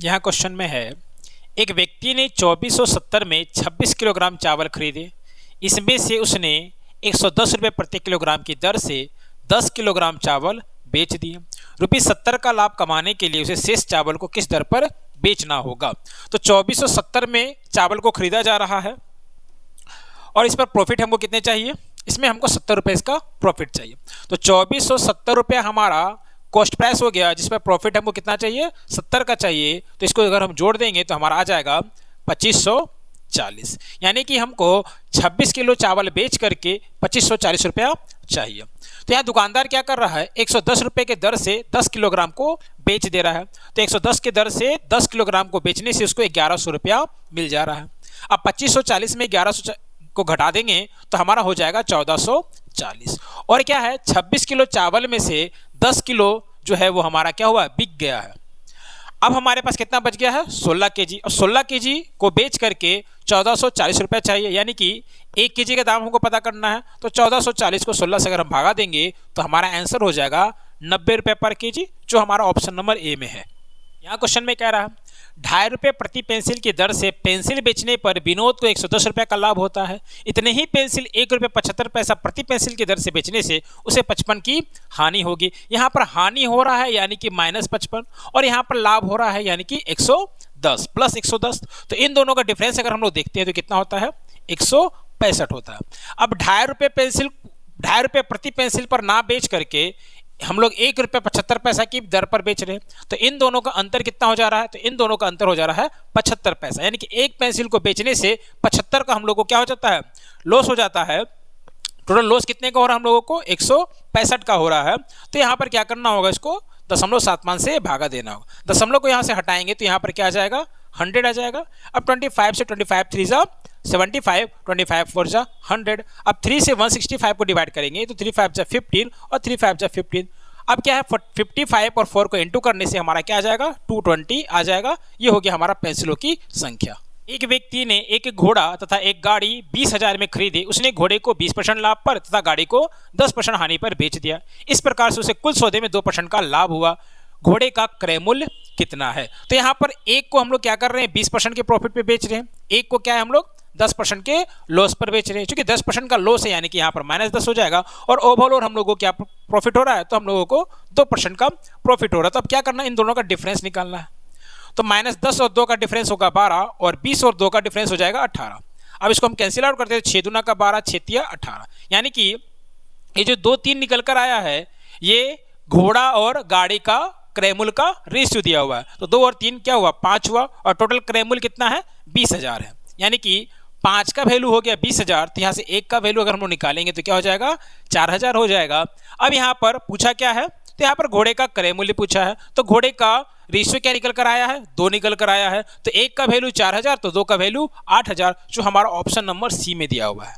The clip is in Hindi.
यहाँ क्वेश्चन में है, एक व्यक्ति ने 2470 में 26 किलोग्राम चावल खरीदे। इसमें से उसने 110 रुपये प्रति किलोग्राम की दर से 10 किलोग्राम चावल बेच दिए। ₹70 का लाभ कमाने के लिए उसे शेष चावल को किस दर पर बेचना होगा? तो 2470 में चावल को खरीदा जा रहा है और इस पर प्रॉफिट हमको कितने चाहिए? इसमें हमको 70 रुपये इसका प्रॉफिट चाहिए। तो 2470 रुपये हमारा कॉस्ट प्राइस हो गया, जिस पर प्रॉफिट हमको कितना चाहिए? 70 का चाहिए। तो इसको अगर हम जोड़ देंगे तो हमारा आ जाएगा 2540, यानी कि हमको 26 किलो चावल बेच करके 2540 रुपया चाहिए। तो यहाँ दुकानदार क्या कर रहा है? 110 रुपये के दर से 10 किलोग्राम को बेच दे रहा है। तो 110 के दर से 10 किलोग्राम को बेचने से उसको 1100 रुपया मिल जा रहा है। अब 2540 में 1100 को घटा देंगे तो हमारा हो जाएगा 1440। और क्या है, 26 किलो चावल में से 10 किलो जो है वो हमारा क्या हुआ? बिक गया है। अब हमारे पास कितना बच गया है? 16 केजी। और 16 केजी को बेच करके 1440 रुपये चाहिए, यानी कि 1 केजी का दाम हमको पता करना है। तो 1440 को 16 से अगर हम भागा देंगे तो हमारा आंसर हो जाएगा 90 रुपये पर केजी, जो हमारा ऑप्शन नंबर ए में है। यहाँ क्वेश्चन में कह रहा है, 2.5 रुपये प्रति पेंसिल की दर से पेंसिल बेचने पर विनोद को 110 रुपये का लाभ होता है। इतने ही पेंसिल 1 रुपये 75 पैसा प्रति पेंसिल की दर से बेचने से उसे 55 की हानि होगी। यहाँ पर हानि हो रहा है यानी कि -55, और यहाँ पर लाभ हो रहा है यानी कि 110 प्लस 110। तो इन दोनों का डिफरेंस अगर हम लोग देखते हैं तो कितना होता है? 165 होता है। अब 2.5 रुपये प्रति पेंसिल पर ना बेच करके हम लोग 1 रुपये 75 पैसा की दर पर बेच रहे हैं। तो इन दोनों का अंतर कितना हो जा रहा है? तो इन दोनों का अंतर हो जा रहा है 75 पैसा, यानी कि एक पेंसिल को बेचने से 75 का हम लोगों को क्या हो जाता है? लॉस हो जाता है। टोटल लॉस कितने का हो रहा है हम लोगों को? 165 का हो रहा है। तो यहाँ पर क्या करना होगा? इसको 0.75 से भागा देना होगा। दशमलव को यहाँ से हटाएंगे तो यहाँ पर क्या आ जाएगा? 100 आ जाएगा। अब 25 से 25 3 जा 75, 25 4 जा 100। अब 3 से 165 को डिवाइड करेंगे तो 3 5 जा 15 और 3 5 जा 15। अब क्या है? 55 और 4 को इंटू करने से हमारा क्या आ जाएगा? 220 आ जाएगा। ये हो गया हमारा पेंसिलों की संख्या। एक व्यक्ति ने एक घोड़ा तथा एक गाड़ी 20,000 में खरीदी। उसने घोड़े को 20% लाभ पर तथा गाड़ी को 10% हानि पर बेच दिया। इस प्रकार से उसे कुल सौदे में 2% का लाभ हुआ। घोड़े का क्रय मूल्य कितना है? तो यहाँ पर एक को हम लोग क्या कर रहे हैं? 20% के प्रॉफिट पे बेच रहे हैं। एक को क्या है? हम लोग 10% के लॉस पर बेच रहे हैं। क्योंकि 10% का लॉस है यानी कि यहाँ पर -10 हो जाएगा, और ओवरऑल हम लोगों को क्या प्रॉफिट हो रहा है? तो हम लोगों को 2% का प्रॉफिट हो रहा है। तो अब क्या करना है? इन दोनों का डिफरेंस निकालना है। तो -10 और 2 का डिफरेंस होगा 12, और 20 और 2 का डिफरेंस हो जाएगा 18। अब इसको हम कैंसिल आउट करते हैं। 6 दूना का 12, 6 तिया 18, यानी कि ये जो 2 3 निकल कर आया है ये घोड़ा और गाड़ी का क्रय मूल्य का रेशियो दिया हुआ है। तो 2 और 3 क्या हुआ? 5 हुआ, और टोटल क्रय मूल्य कितना है? 20,000 है। यानी कि 5 का वैल्यू हो गया 20,000, तो यहाँ से 1 का वैल्यू अगर हम लोग निकालेंगे तो क्या हो जाएगा? 4,000 हो जाएगा। अब यहाँ पर पूछा क्या है? तो यहाँ पर घोड़े का क्रय मूल्य पूछा है। तो घोड़े का रेशियो क्या निकल कर आया है? 2 निकल कर आया है। तो 1 का वैल्यू 4,000, तो 2 का वैल्यू 8,000, जो हमारा ऑप्शन नंबर सी में दिया हुआ है।